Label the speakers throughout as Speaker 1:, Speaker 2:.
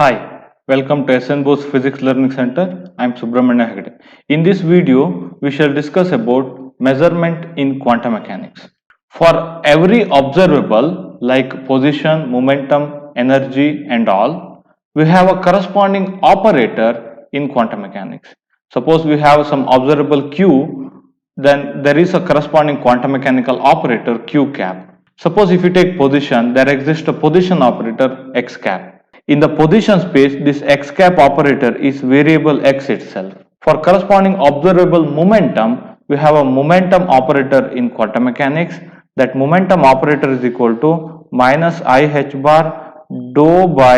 Speaker 1: Hi, welcome to SN Bose Physics Learning Center. I am Subramanya Hegde. In this video, we shall discuss about measurement in quantum mechanics. For every observable like position, momentum, energy and all, we have a corresponding operator in quantum mechanics. Suppose we have some observable Q, then there is a corresponding quantum mechanical operator Q cap. Suppose if you take position, there exists a position operator X cap. In the position space, this x cap operator is variable x itself. For corresponding observable momentum, we have a momentum operator in quantum mechanics. That momentum operator is equal to minus I h bar dou by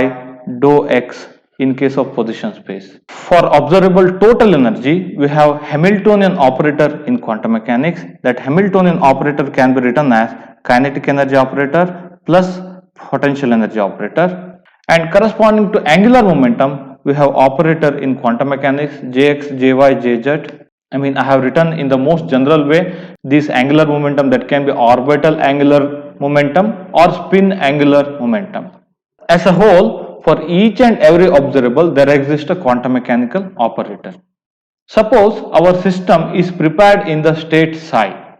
Speaker 1: dou x in case of position space. For observable total energy, we have Hamiltonian operator in quantum mechanics. That Hamiltonian operator can be written as kinetic energy operator plus potential energy operator. And corresponding to angular momentum, we have operator in quantum mechanics Jx, Jy, Jz. I have written in the most general way this angular momentum that can be orbital angular momentum or spin angular momentum. As a whole, for each and every observable, there exists a quantum mechanical operator. Suppose our system is prepared in the state psi,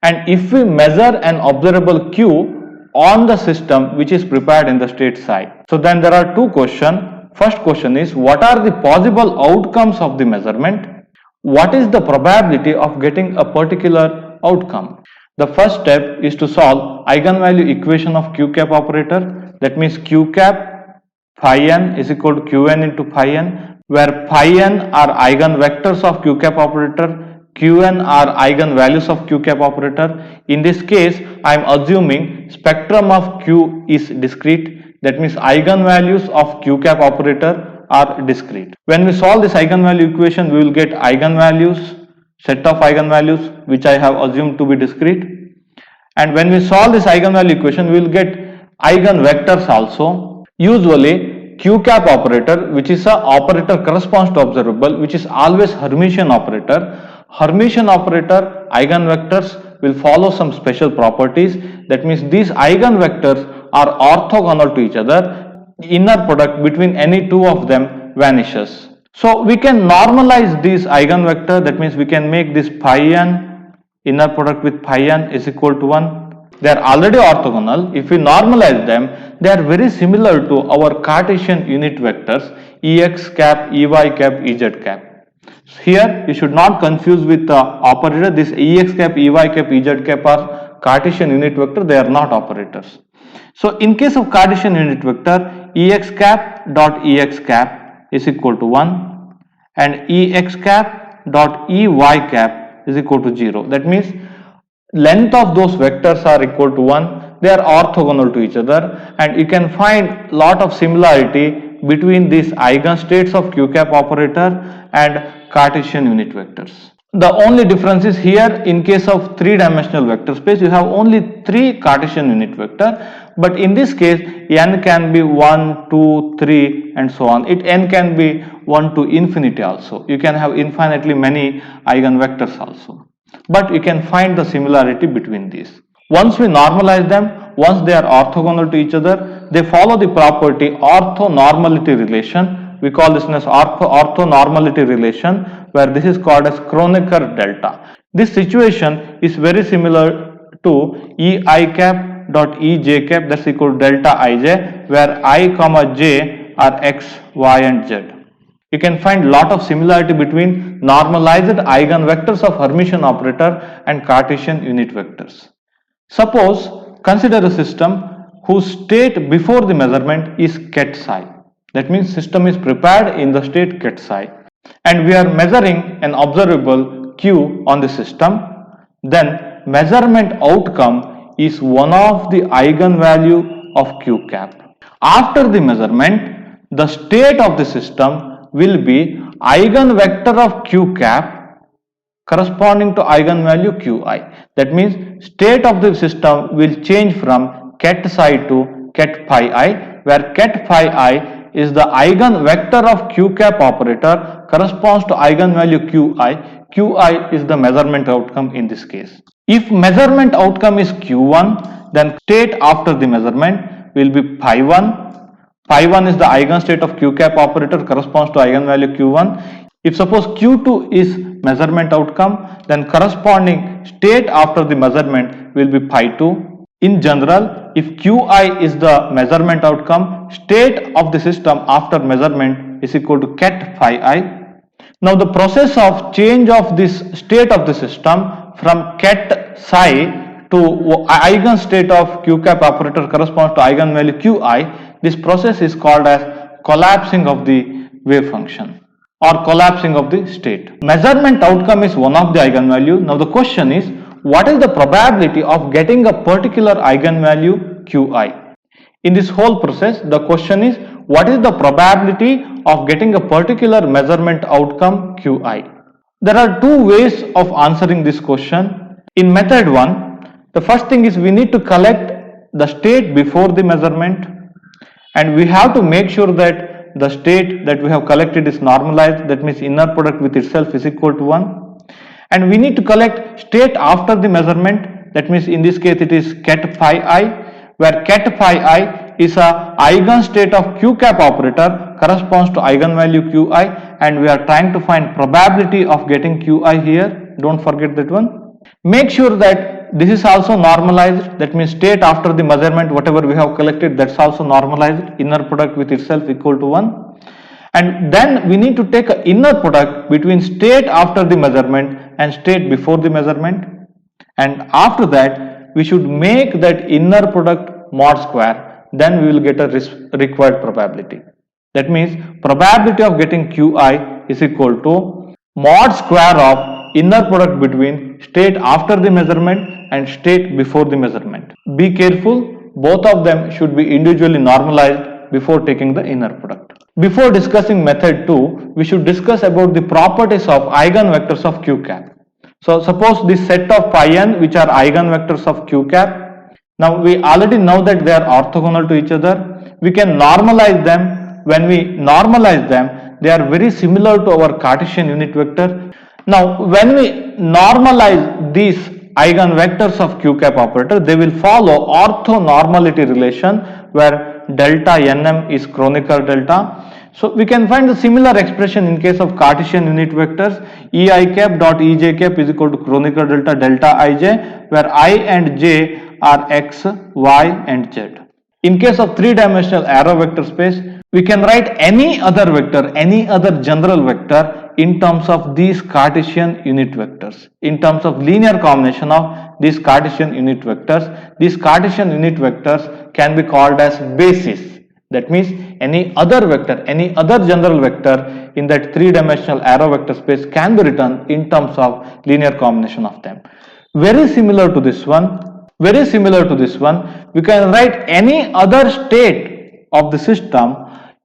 Speaker 1: and if we measure an observable Q on the system which is prepared in the state psi. So then there are two questions. First question is, what are the possible outcomes of the measurement? What is the probability of getting a particular outcome? The first step is to solve eigenvalue equation of Q cap operator. That means Q cap phi n is equal to Qn into phi n, where phi n are eigenvectors of Q cap operator, Qn are eigenvalues of Q cap operator. In this case, I am assuming spectrum of Q is discrete. That means eigenvalues of Q cap operator are discrete. When we solve this eigenvalue equation, we will get eigenvalues, set of eigenvalues which I have assumed to be discrete. And when we solve this eigenvalue equation, we will get eigenvectors also. Usually, Q cap operator, which is a operator corresponds to observable, which is always Hermitian operator. Hermitian operator eigenvectors will follow some special properties. That means these eigenvectors are orthogonal to each other. Inner product between any two of them vanishes. So we can normalize these eigenvector. That means we can make this phi n inner product with phi n is equal to 1. They are already orthogonal. If we normalize them, they are very similar to our Cartesian unit vectors Ex cap, Ey cap, Ez cap. Here you should not confuse with the operator. This Ex cap, Ey cap, Ez cap are Cartesian unit vector. They are not operators. So in case of Cartesian unit vector, Ex cap dot Ex cap is equal to 1 and Ex cap dot Ey cap is equal to 0. That means length of those vectors are equal to 1. They are orthogonal to each other, and you can find lot of similarity between these eigenstates of Q cap operator and Cartesian unit vectors. The only difference is here in case of three-dimensional vector space, you have only 3 Cartesian unit vector, but in this case n can be 1, 2, 3 and so on. N can be 1 to infinity also. You can have infinitely many eigenvectors also. But you can find the similarity between these. Once we normalize them, once they are orthogonal to each other, they follow the property orthonormality relation. We call this as orthonormality relation, where this is called as Kronecker delta. This situation is very similar to Ei cap dot Ej cap, that's equal to delta Ij, where I comma j are x, y and z. You can find lot of similarity between normalized eigenvectors of Hermitian operator and Cartesian unit vectors. Suppose consider a system whose state before the measurement is ket psi. That means system is prepared in the state ket psi, and we are measuring an observable Q on the system. Then measurement outcome is one of the eigenvalue of Q cap. After the measurement, the state of the system will be eigenvector of Q cap corresponding to eigenvalue Qi. That means state of the system will change from ket psi to ket phi I, where ket phi I is the eigenvector of Q cap operator corresponds to eigenvalue Qi. Qi is the measurement outcome in this case. If measurement outcome is Q1, then state after the measurement will be phi 1, Phi 1 is the eigenstate of q cap operator, corresponds to eigenvalue q1. If suppose q2 is measurement outcome, then corresponding state after the measurement will be phi 2. In general, if qi is the measurement outcome, state of the system after measurement is equal to ket phi I. Now the process of change of this state of the system from ket psi to eigenstate of q cap operator corresponds to eigenvalue qi, this process is called as collapsing of the wave function or collapsing of the state. Measurement outcome is one of the eigenvalue. Now the question is, what is the probability of getting a particular eigenvalue qi? In this whole process, the question is, what is the probability of getting a particular measurement outcome qi? There are two ways of answering this question. In method 1, the first thing is we need to collect the state before the measurement, and we have to make sure that the state that we have collected is normalized, that means inner product with itself is equal to 1. And we need to collect state after the measurement, that means in this case it is ket phi I, where ket phi I is a eigenstate of q cap operator, corresponds to eigenvalue qi, and we are trying to find probability of getting qi here. Don't forget that one. Make sure that this is also normalized, that means state after the measurement whatever we have collected, that's also normalized, inner product with itself equal to 1. And then we need to take an inner product between state after the measurement and state before the measurement, and after that we should make that inner product mod square, then we will get a required probability. That means probability of getting qi is equal to mod square of inner product between state after the measurement and state before the measurement. Be careful, both of them should be individually normalized before taking the inner product. Before discussing method 2, we should discuss about the properties of eigenvectors of q cap. So suppose this set of phi n which are eigenvectors of q cap. Now we already know that they are orthogonal to each other. We can normalize them. When we normalize them, they are very similar to our Cartesian unit vector. Now when we normalize these eigenvectors of q cap operator, they will follow orthonormality relation where delta nm is Kronecker delta. So we can find a similar expression in case of Cartesian unit vectors. ei cap dot ej cap is equal to Kronecker delta delta ij, where I and j are x, y and z. In case of three-dimensional arrow vector space, we can write any other vector, any other general vector in terms of these Cartesian unit vectors, in terms of linear combination of these Cartesian unit vectors. These Cartesian unit vectors can be called as bases. That means any other vector, any other general vector in that three-dimensional arrow vector space can be written in terms of linear combination of them. Very similar to this one, we can write any other state of the system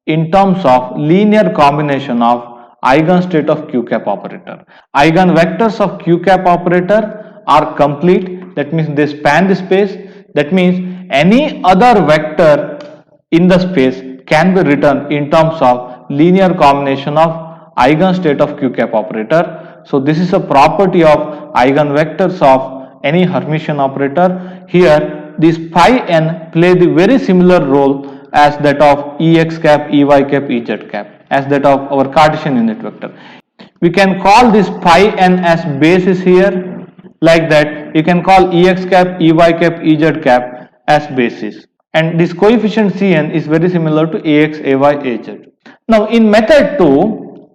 Speaker 1: in terms of linear combination of eigenstate of q cap operator. Eigenvectors of q cap operator are complete, that means they span the space. That means any other vector in the space can be written in terms of linear combination of eigenstate of q cap operator. So this is a property of eigenvectors of any Hermitian operator. Here these phi n play the very similar role as that of ex cap, ey cap, ez cap, as that of our Cartesian unit vector. We can call this phi n as basis here, like that. You can call ex cap, ey cap, ez cap as basis, and this coefficient Cn is very similar to ax, ay, az. Now in method 2,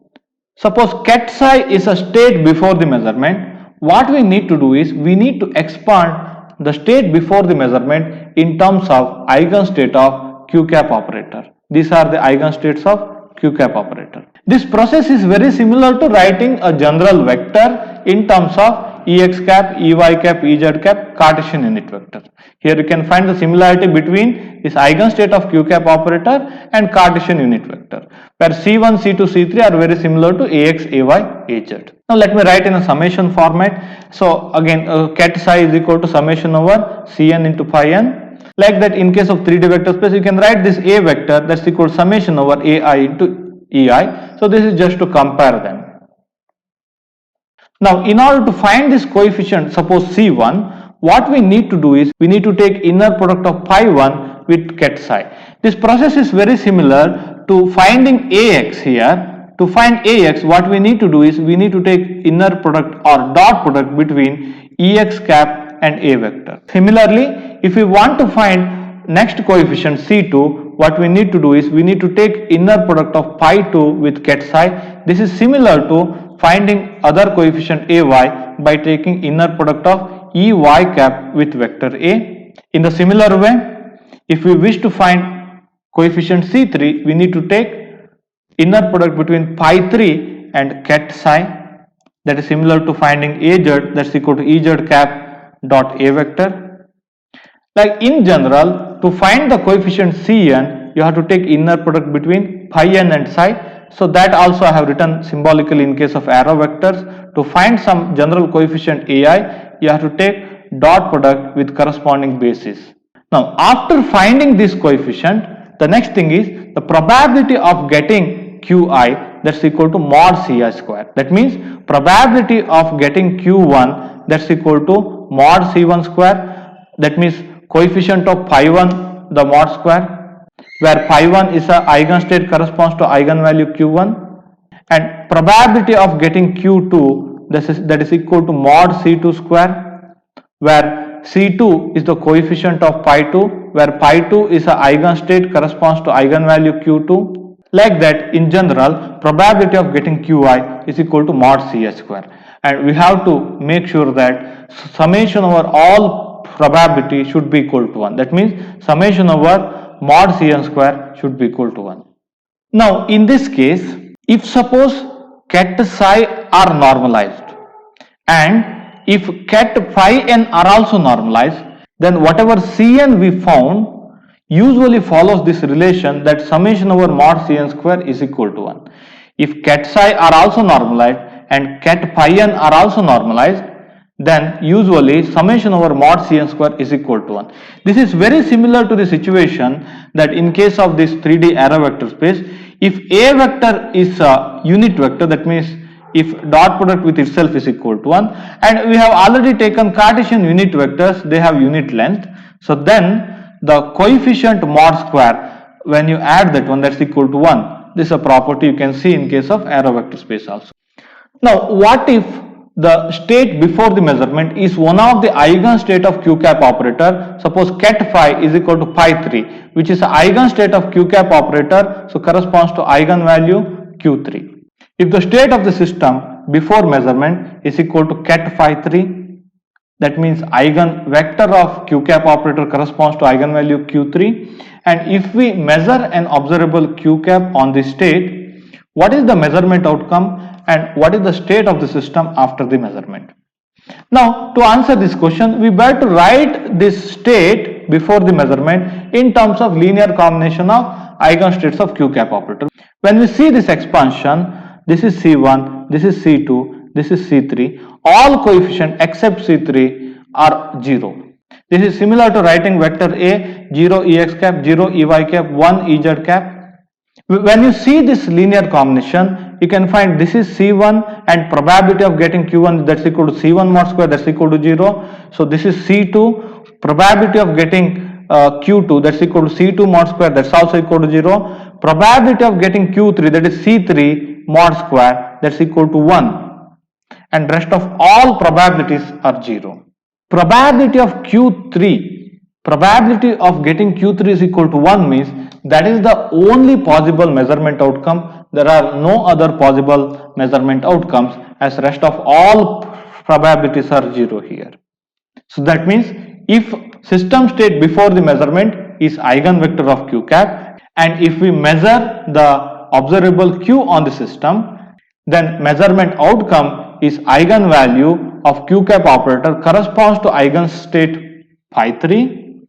Speaker 1: suppose ket psi is a state before the measurement. What we need to do is we need to expand the state before the measurement in terms of eigenstate of q cap operator. These are the eigenstates of q cap operator. This process is very similar to writing a general vector in terms of ex cap, ey cap, ez cap, Cartesian unit vector. Here you can find the similarity between this eigenstate of q cap operator and Cartesian unit vector, where C1, C2, C3 are very similar to ax, ay, az. Now let me write in a summation format. So again ket psi is equal to summation over Cn into phi n. Like that, in case of 3D vector space, you can write this A vector, that's equal to summation over AI into EI. So this is just to compare them. Now in order to find this coefficient, suppose C1, what we need to do is we need to take inner product of phi 1 with ket psi. This process is very similar to finding Ax here. To find Ax, what we need to do is we need to take inner product or dot product between Ex cap and A vector. Similarly, if we want to find next coefficient C2, what we need to do is we need to take inner product of pi 2 with ket psi. This is similar to finding other coefficient Ay by taking inner product of Ey cap with vector A. In the similar way, if we wish to find coefficient C3, we need to take inner product between pi 3 and ket psi. That is similar to finding Az, that's equal to Ez cap dot A vector. Like in general, to find the coefficient Cn, you have to take inner product between pi n and psi. So that also I have written symbolically in case of arrow vectors. To find some general coefficient Ai, you have to take dot product with corresponding bases. Now after finding this coefficient, the next thing is the probability of getting Qi, that's equal to mod Ci square. That means probability of getting Q1, that's equal to mod C1 square. That means coefficient of pi 1, the mod square, where pi 1 is a eigenstate corresponds to eigenvalue Q1, and probability of getting Q2, that is equal to mod C2 square, where C2 is the coefficient of pi 2, where pi 2 is a eigenstate corresponds to eigenvalue Q2. Like that, in general, probability of getting Qi is equal to mod Cs square, and we have to make sure that summation over all probability should be equal to 1. That means summation over mod Cn square should be equal to 1. Now in this case, if suppose ket psi are normalized and if ket phi n are also normalized, then whatever Cn we found usually follows this relation that summation over mod Cn square is equal to 1. If ket psi are also normalized and ket pi n are also normalized, then usually summation over mod Cn square is equal to 1. This is very similar to the situation that in case of this 3D arrow vector space, if A vector is a unit vector, that means if dot product with itself is equal to 1, and we have already taken Cartesian unit vectors, they have unit length, so then the coefficient mod square, when you add that one, that's equal to 1. This is a property you can see in case of arrow vector space also. Now what if the state before the measurement is one of the eigenstate of q cap operator? Suppose ket phi is equal to pi 3, which is the eigenstate of q cap operator, so corresponds to eigenvalue q3. If the state of the system before measurement is equal to ket phi 3, that means eigenvector of q cap operator corresponds to eigenvalue q3, and if we measure an observable q cap on this state, what is the measurement outcome and what is the state of the system after the measurement? Now to answer this question, we better write this state before the measurement in terms of linear combination of eigenstates of q cap operator. When we see this expansion, this is C1, this is C2, this is C3, all coefficient except C3 are 0. This is similar to writing vector A, 0 Ex cap, 0 Ey cap, 1 Ez cap. When you see this linear combination, you can find this is C1 and probability of getting Q1, that's equal to C1 mod square, that's equal to 0. So this is C2, probability of getting Q2, that's equal to C2 mod square, that's also equal to 0. Probability of getting Q3, that is C3 mod square, that's equal to 1. And rest of all probabilities are 0. Probability of Q3, probability of getting Q3 is equal to 1 means that is the only possible measurement outcome. There are no other possible measurement outcomes, as rest of all probabilities are 0 here. So that means if system state before the measurement is eigenvector of q cap, and if we measure the observable q on the system, then measurement outcome is eigenvalue of q cap operator corresponds to eigenstate phi 3.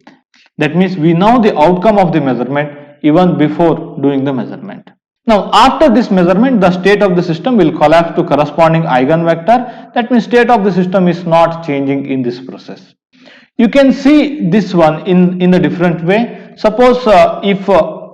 Speaker 1: That means we know the outcome of the measurement even before doing the measurement. Now after this measurement, the state of the system will collapse to corresponding eigenvector. That means state of the system is not changing in this process. You can see this one in a different way. Suppose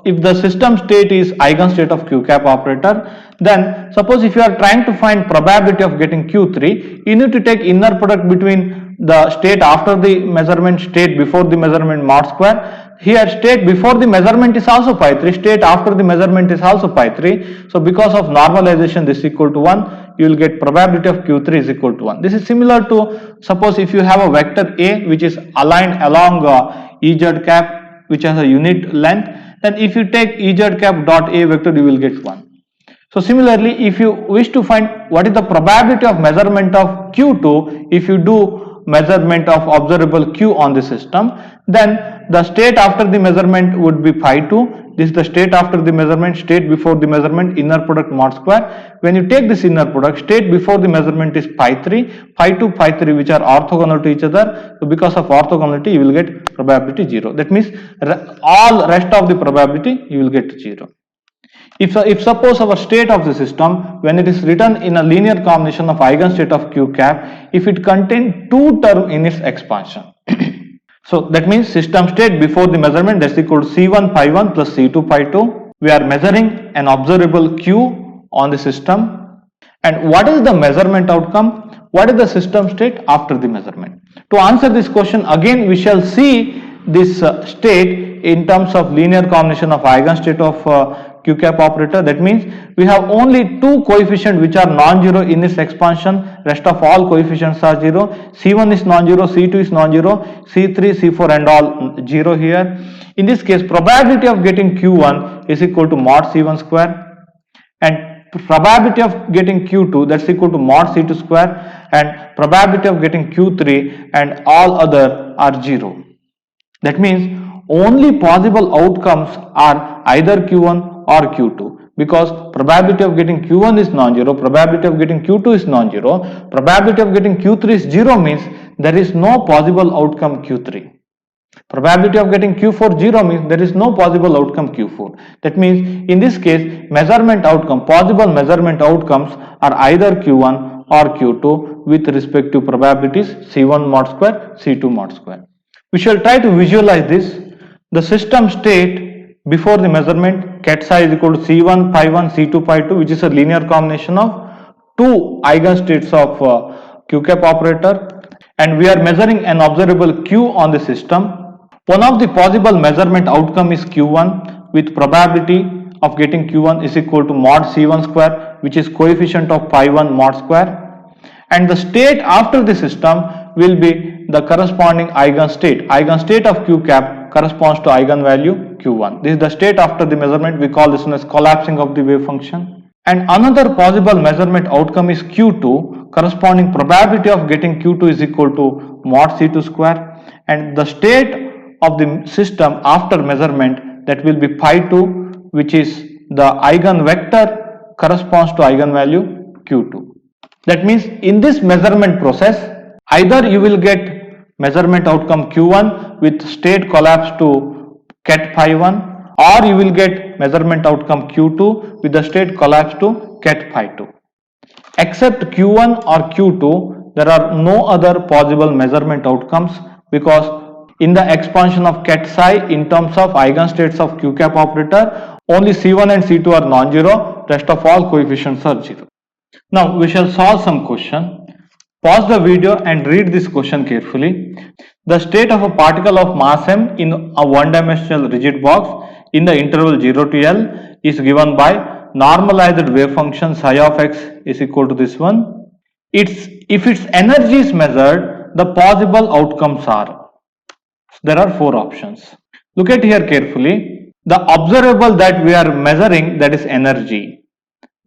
Speaker 1: if the system state is eigenstate of q cap operator, then suppose if you are trying to find probability of getting Q3, you need to take inner product between the state after the measurement, state before the measurement mod square. here state before the measurement is also pi 3, state after the measurement is also pi 3. So because of normalization this is equal to 1, you will get probability of Q3 is equal to 1. This is similar to, suppose if you have a vector A which is aligned along Ez cap which has a unit length, then if you take Ez cap dot A vector you will get 1. So similarly, if you wish to find what is the probability of measurement of Q2 if you do measurement of observable Q on the system, then the state after the measurement would be pi 2. This is the state after the measurement, state before the measurement, inner product mod square. When you take this inner product, state before the measurement is pi 3, pi 2, pi 3 which are orthogonal to each other. So because of orthogonality you will get probability 0. That means all rest of the probability you will get 0. If suppose our state of the system, when it is written in a linear combination of eigenstate of Q cap, if it contains two terms in its expansion. So that means system state before the measurement, that's equal to C1 pi 1 plus C2 pi 2. We are measuring an observable Q on the system. And what is the measurement outcome? What is the system state after the measurement? To answer this question, again we shall see this state in terms of linear combination of eigenstate of Q cap operator. That means we have only two coefficients which are non-zero in this expansion, rest of all coefficients are 0. C1 is non-zero, C2 is non-zero, C3, C4 and all 0 here. In this case, probability of getting Q1 is equal to mod C1 square, and probability of getting Q2 that's equal to mod C2 square, and probability of getting Q3 and all other are 0. That means only possible outcomes are either Q1 or Q2, because probability of getting Q1 is non-zero, probability of getting Q2 is non-zero, probability of getting Q3 is 0 means there is no possible outcome Q3. Probability of getting Q4 0 means there is no possible outcome Q4. That means in this case measurement outcome, possible measurement outcomes are either Q1 or Q2 with respect to probabilities C1 mod square, C2 mod square. We shall try to visualize this. The system state before the measurement, cat psi is equal to C1 pi 1 C2 pi 2, which is a linear combination of two eigenstates of Q cap operator, and we are measuring an observable Q on the system. One of the possible measurement outcome is Q1 with probability of getting Q1 is equal to mod C1 square, which is coefficient of pi 1 mod square, and the state after the system will be the corresponding eigenstate. Eigenstate of Q cap corresponds to eigenvalue Q1. This is the state after the measurement. We call this one as collapsing of the wave function. And another possible measurement outcome is Q2, corresponding probability of getting Q2 is equal to mod C2 square, and the state of the system after measurement, that will be pi 2, which is the eigenvector corresponds to eigenvalue Q2. That means in this measurement process, either you will get measurement outcome Q1 with state collapse to cat pi 1, or you will get measurement outcome Q2 with the state collapse to cat pi 2. Except Q1 or Q2, there are no other possible measurement outcomes, because in the expansion of cat psi in terms of eigenstates of Q cap operator, only C1 and C2 are non-zero, rest of all coefficients are 0. Now we shall solve some question. Pause the video and read this question carefully. The state of a particle of mass m in a one-dimensional rigid box in the interval 0 to L is given by normalized wave function psi of x is equal to this one. If its energy is measured, the possible outcomes are. There are four options. Look at here carefully. The observable that we are measuring, that is energy.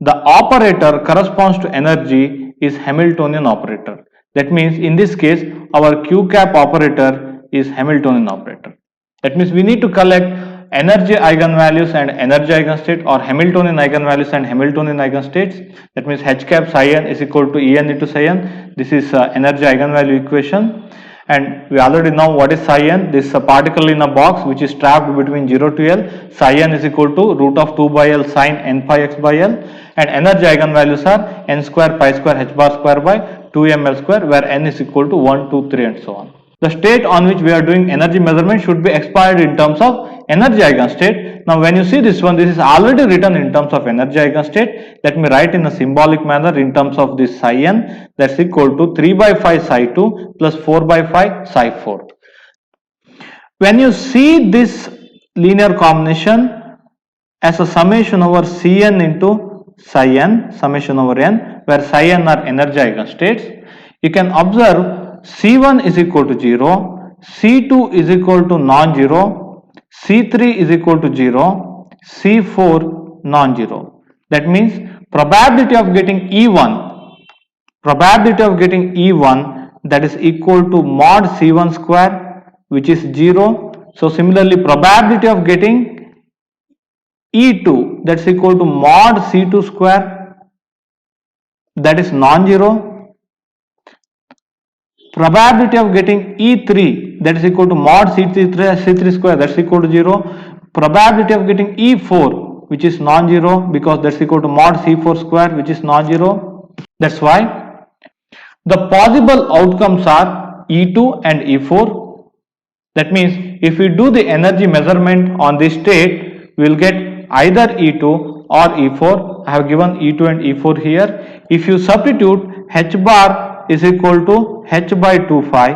Speaker 1: The operator corresponds to energy is Hamiltonian operator. That means in this case our Q cap operator is Hamiltonian operator. That means we need to collect energy eigenvalues and energy eigenstate, or Hamiltonian eigenvalues and Hamiltonian eigenstates. That means H cap psi n is equal to En into psi n. This is energy eigenvalue equation, and we already know what is psi n. This is a particle in a box which is trapped between 0 to L. Psi n is equal to root of 2 by L sine n pi x by L, and energy eigenvalues are n square pi square h bar square by 2ml square, where n is equal to 1, 2, 3 and so on. The state on which we are doing energy measurement should be expired in terms of energy eigenstate. Now when you see this one, this is already written in terms of energy eigenstate. Let me write in a symbolic manner in terms of this psi n, that's equal to 3 by 5 psi 2 plus 4 by 5 psi 4. When you see this linear combination as a summation over Cn into psi n, summation over n, where psi n are energy eigenstates, you can observe C1 is equal to 0, C2 is equal to non-zero, C3 is equal to 0, C4 non-zero. That means probability of getting E1, that is equal to mod C1 square, which is 0. So similarly, probability of getting E2, that's equal to mod C2 square, that is non-zero. Probability of getting E3, that is equal to mod C3 square, that's equal to 0. Probability of getting E4, which is non-zero, because that's equal to mod C4 square, which is non-zero. That's why the possible outcomes are E2 and E4. That means if we do the energy measurement on this state, we will get either E2 or E4. I have given E2 and E4 here. If you substitute H bar is equal to H by 2 phi,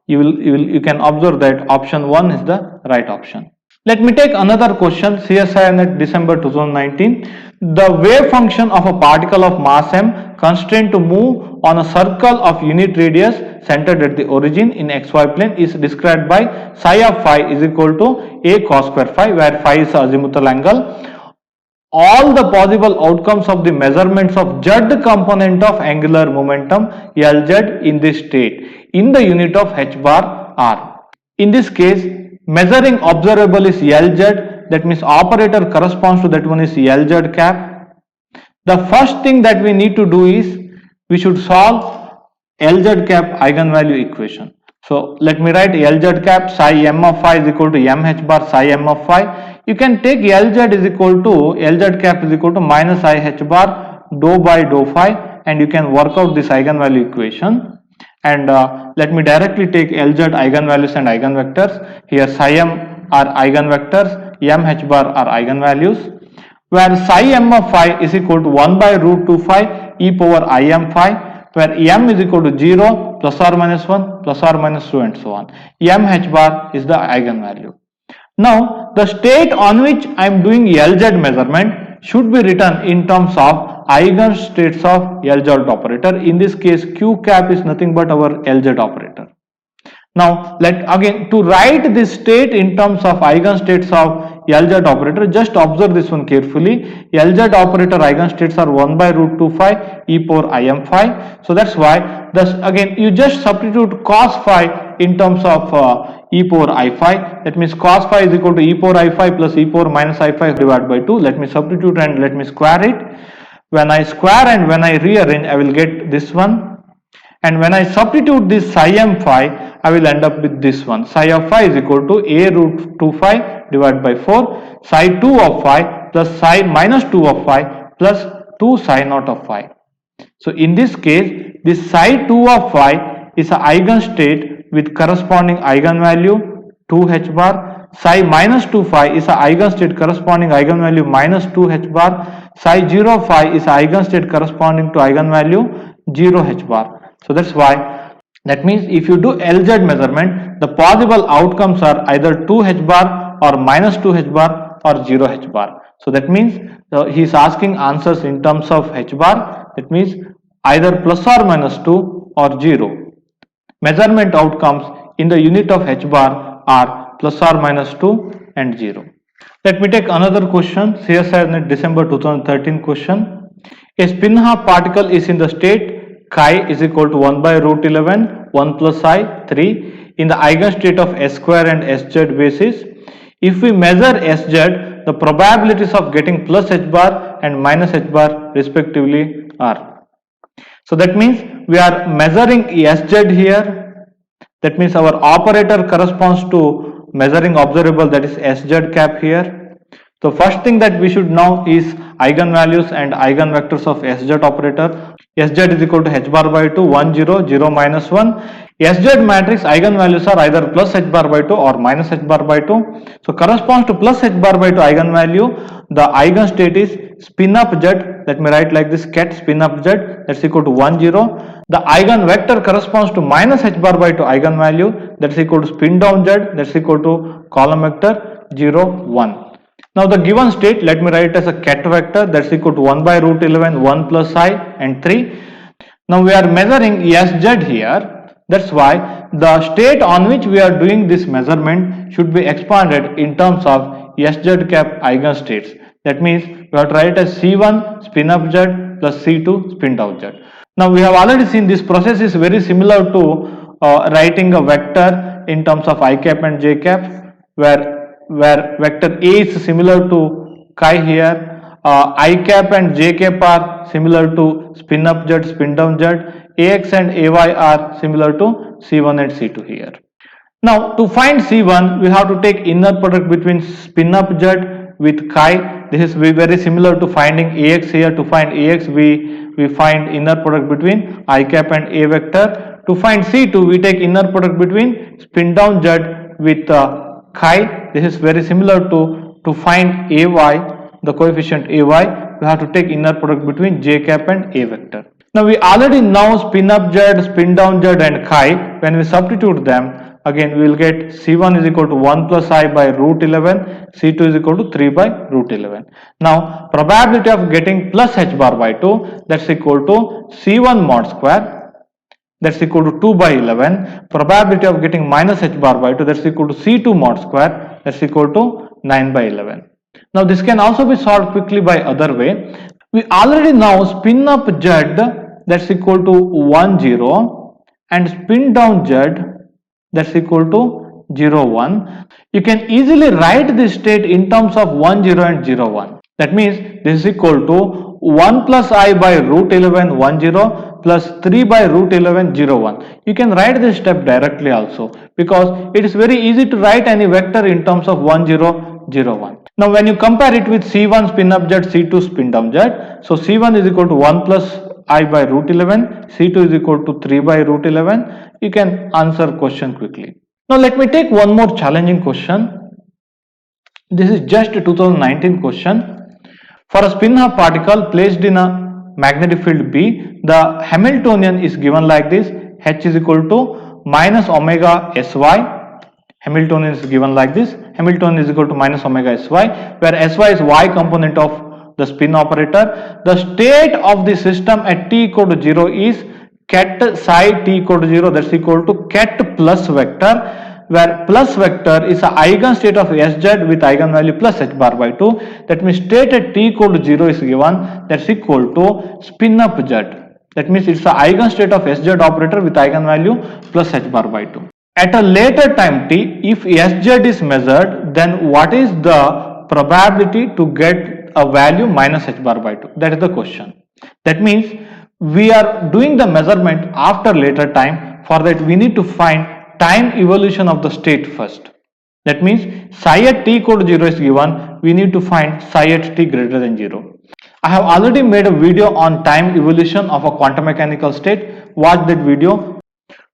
Speaker 1: you can observe that option 1 is the right option. Let me take another question, CSIR December 2019. The wave function of a particle of mass m constrained to move on a circle of unit radius centered at the origin in xy plane is described by psi of phi is equal to a cos square phi, where phi is azimuthal angle. All the possible outcomes of the measurements of z component of angular momentum Lz in this state in the unit of h bar r. In this case, measuring observable is Lz, that means operator corresponds to that one is Lz cap. The first thing that we need to do is we should solve Lz cap eigenvalue equation. So let me write Lz cap psi m of phi is equal to mh bar psi m of phi. You can take Lz is equal to Lz cap is equal to minus I h bar dou by dou phi, and you can work out this eigenvalue equation. And let me directly take Lz eigenvalues and eigenvectors. Here psi m are eigenvectors, mh bar are eigenvalues, where psi m of phi is equal to 1 by root 2 phi e power I m phi, where m is equal to 0, plus or minus 1, plus or minus 2, and so on. mh bar is the eigenvalue. Now, the state on which I am doing Lz measurement should be written in terms of eigenstates of Lz operator. In this case, Q cap is nothing but our Lz operator. Now, to write this state in terms of eigenstates of Lz operator, just observe this one carefully. Lz operator eigenstates are 1 by root 2 phi e power I m phi. So that's why you just substitute cos phi in terms of e power I phi. That means cos phi is equal to e power I phi plus e power minus I phi divided by 2. Let me substitute and let me square it. When I square and when I rearrange, I will get this one. And when I substitute this psi m phi, I will end up with this one. Psi of phi is equal to a root 2 phi divided by 4, psi 2 of phi plus psi minus 2 of phi plus 2 psi naught of phi. So in this case, this psi 2 of phi is an eigenstate with corresponding eigenvalue 2h bar. Psi minus 2 phi is an eigenstate corresponding eigenvalue minus 2h bar. Psi 0 phi is an eigenstate corresponding to eigenvalue 0h bar. So that's why. That means if you do Lz measurement, the possible outcomes are either 2h bar or minus 2h bar or 0h bar. So that means he is asking answers in terms of h bar. That means either plus or minus 2 or 0. Measurement outcomes in the unit of h bar are plus or minus 2 and 0. Let me take another question. CSIR December 2013 question. A spin half particle is in the state chi is equal to 1 by root 11, 1 plus I, 3 in the eigenstate of S square and Sz basis. If we measure Sz, the probabilities of getting plus h bar and minus h bar respectively are. So that means we are measuring Sz here. That means our operator corresponds to measuring observable, that is Sz cap here. So first thing that we should know is eigenvalues and eigenvectors of Sz operator. Sz is equal to h bar by 2, 1, 0, 0, minus 1. Sz matrix eigenvalues are either plus h bar by 2 or minus h bar by 2. So corresponds to plus h bar by 2 eigenvalue. The eigenstate is spin up z. Let me write like this: ket spin up z, that's equal to 1, 0. The eigenvector corresponds to minus h bar by 2 eigenvalue, that's equal to spin down z, that's equal to column vector 0, 1. Now the given state, let me write it as a ket vector, that's equal to 1 by root 11, 1 plus I and 3. Now we are measuring Sz here, that's why the state on which we are doing this measurement should be expanded in terms of Sz cap eigenstates. That means we have to write as C1 spin up z plus C2 spin down z. Now we have already seen this process is very similar to writing a vector in terms of I cap and j cap, where vector A is similar to chi here, I cap and j cap are similar to spin up z, spin down z, Ax and Ay are similar to C1 and C2 here. Now to find C1, we have to take inner product between spin up z with chi. This is very similar to finding Ax here. To find Ax, we find inner product between I cap and A vector. To find C2, we take inner product between spin down z with chi. This is very similar to find Ay, the coefficient Ay, we have to take inner product between j cap and A vector. Now we already know spin up z, spin down z and chi. When we substitute them, again we will get C1 is equal to 1 plus I by root 11, C2 is equal to 3 by root 11. Now probability of getting plus h bar by 2, that's equal to C1 mod square, that's equal to 2 by 11. Probability of getting minus h bar by 2, that's equal to C2 mod square, that's equal to 9 by 11. Now this can also be solved quickly by other way. We already know spin up z, that's equal to 1 0, and spin down z, that's equal to 0 1. You can easily write this state in terms of 1 0 and 0 1. That means this is equal to 1 plus I by root 11 1 0 plus 3 by root 11 0 1. You can write this step directly also, because it is very easy to write any vector in terms of 1 0 0 1. Now when you compare it with C1 spin up z, C2 spin down z, so C1 is equal to 1 plus I by root 11, C2 is equal to 3 by root 11, you can answer question quickly. Now let me take one more challenging question. This is just a 2019 question. For a spin half particle placed in a magnetic field B, the Hamiltonian is given like this, H is equal to minus omega Sy. Hamiltonian is given like this, Hamiltonian is equal to minus omega Sy, where Sy is y component of the spin operator. The state of the system at t equal to 0 is ket psi t equal to 0, that's equal to ket plus vector, where plus vector is a eigenstate of Sz with eigenvalue plus h bar by 2. That means state at t equal to 0 is given, that's equal to spin up z. That means it's a eigenstate of Sz operator with eigenvalue plus h bar by 2. At a later time t, if Sz is measured, then what is the probability to get a value minus h bar by 2? That is the question. That means we are doing the measurement after later time. For that we need to find time evolution of the state first. That means psi at t equal to 0 is given, we need to find psi at t greater than 0. I have already made a video on time evolution of a quantum mechanical state. Watch that video.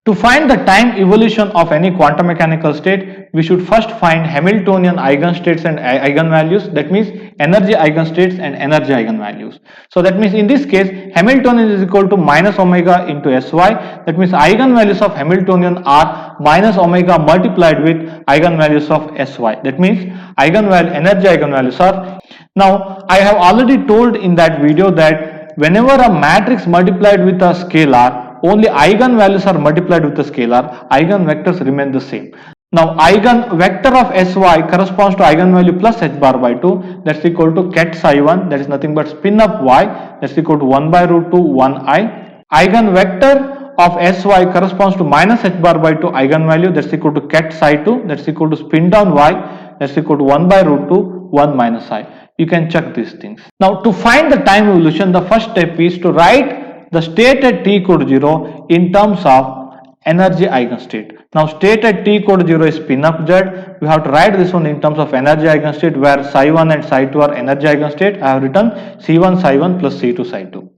Speaker 1: To find the time evolution of any quantum mechanical state, we should first find Hamiltonian eigenstates and eigenvalues. That means energy eigenstates and energy eigenvalues. So that means in this case, Hamiltonian is equal to minus omega into Sy. That means eigenvalues of Hamiltonian are minus omega multiplied with eigenvalues of Sy. That means energy eigenvalues are. Now I have already told in that video that whenever a matrix multiplied with a scalar, only eigenvalues are multiplied with the scalar, eigenvectors remain the same. Now eigenvector of Sy corresponds to eigenvalue plus h bar by 2, that's equal to ket psi 1, that is nothing but spin up y, that's equal to 1 by root 2 1 I. Eigenvector of Sy corresponds to minus h bar by 2 eigenvalue, that's equal to ket psi 2, that's equal to spin down y, that's equal to 1 by root 2 1 minus I. You can check these things. Now to find the time evolution, the first step is to write the state at t equal to 0 in terms of energy eigenstate. Now state at t equal to 0 is spin up z. We have to write this one in terms of energy eigenstate, where psi 1 and psi 2 are energy eigenstate. I have written C1 psi 1 plus C2 psi 2.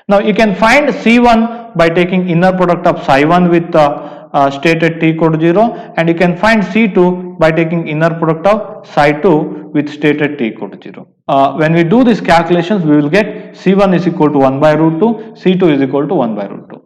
Speaker 1: Now you can find C1 by taking inner product of psi 1 with state at t equal to 0, and you can find C2 by taking inner product of psi 2 with state at t equal to 0. When we do these calculations, we will get C1 is equal to 1 by root 2, C2 is equal to 1 by root 2.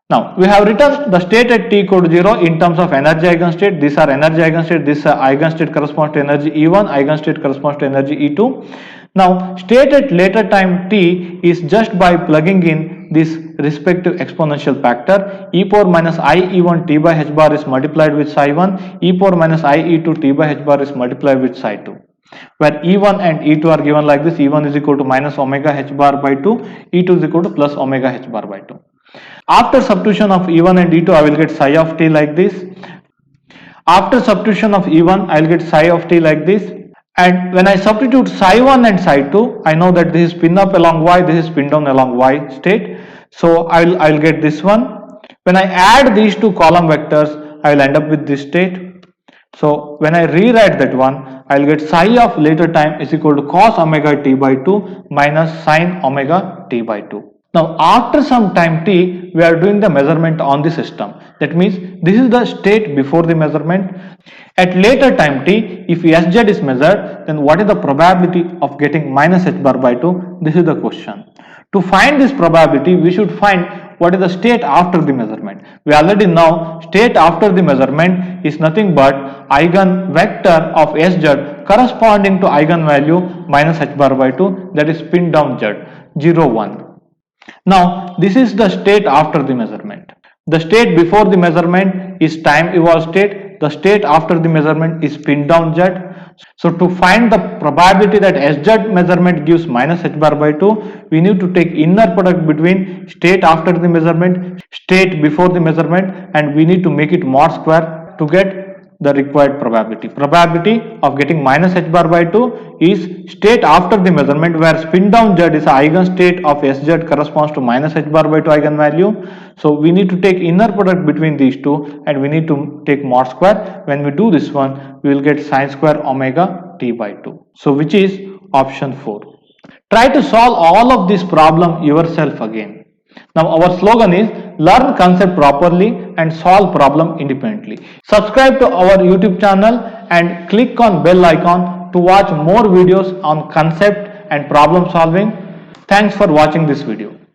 Speaker 1: Now we have written the state at t equal to 0 in terms of energy eigenstate. These are energy eigenstate. This eigenstate corresponds to energy E1, eigenstate corresponds to energy E2. Now state at later time t is just by plugging in this respective exponential factor. E power minus I E1 t by h bar is multiplied with psi 1. E power minus I E2 t by h bar is multiplied with psi 2. Where E1 and E2 are given like this. E1 is equal to minus omega h bar by 2. E2 is equal to plus omega h bar by 2. After substitution of E1 and E2, I will get psi of t like this. After substitution of E1, I will get psi of t like this. And when I substitute psi 1 and psi 2, I know that this is spin up along y, this is spin down along y state. So I will get this one. When I add these two column vectors, I will end up with this state. So when I rewrite that one, I will get psi of later time is equal to cos omega t by 2 minus sin omega t by 2. Now after some time t, we are doing the measurement on the system. That means this is the state before the measurement. At later time t, if Sz is measured, then what is the probability of getting minus h bar by 2? This is the question. To find this probability, we should find what is the state after the measurement. We already know state after the measurement is nothing but eigen vector of Sz corresponding to eigenvalue minus h bar by 2, that is spin down z, 0, 1. Now this is the state after the measurement. The state before the measurement is time evolved state. The state after the measurement is spin down z. So to find the probability that Sz measurement gives minus h bar by 2, we need to take inner product between state after the measurement, state before the measurement, and we need to make it mod square to get the required probability. Probability of getting minus h bar by 2 is state after the measurement, where spin down z is the eigenstate of Sz corresponds to minus h bar by 2 eigenvalue. So we need to take inner product between these two, and we need to take mod square. When we do this one, we will get sin square omega t by 2. So which is option 4. Try to solve all of this problem yourself again. Now our slogan is learn concept properly and solve problem independently. Subscribe to our YouTube channel and click on bell icon to watch more videos on concept and problem solving. Thanks for watching this video.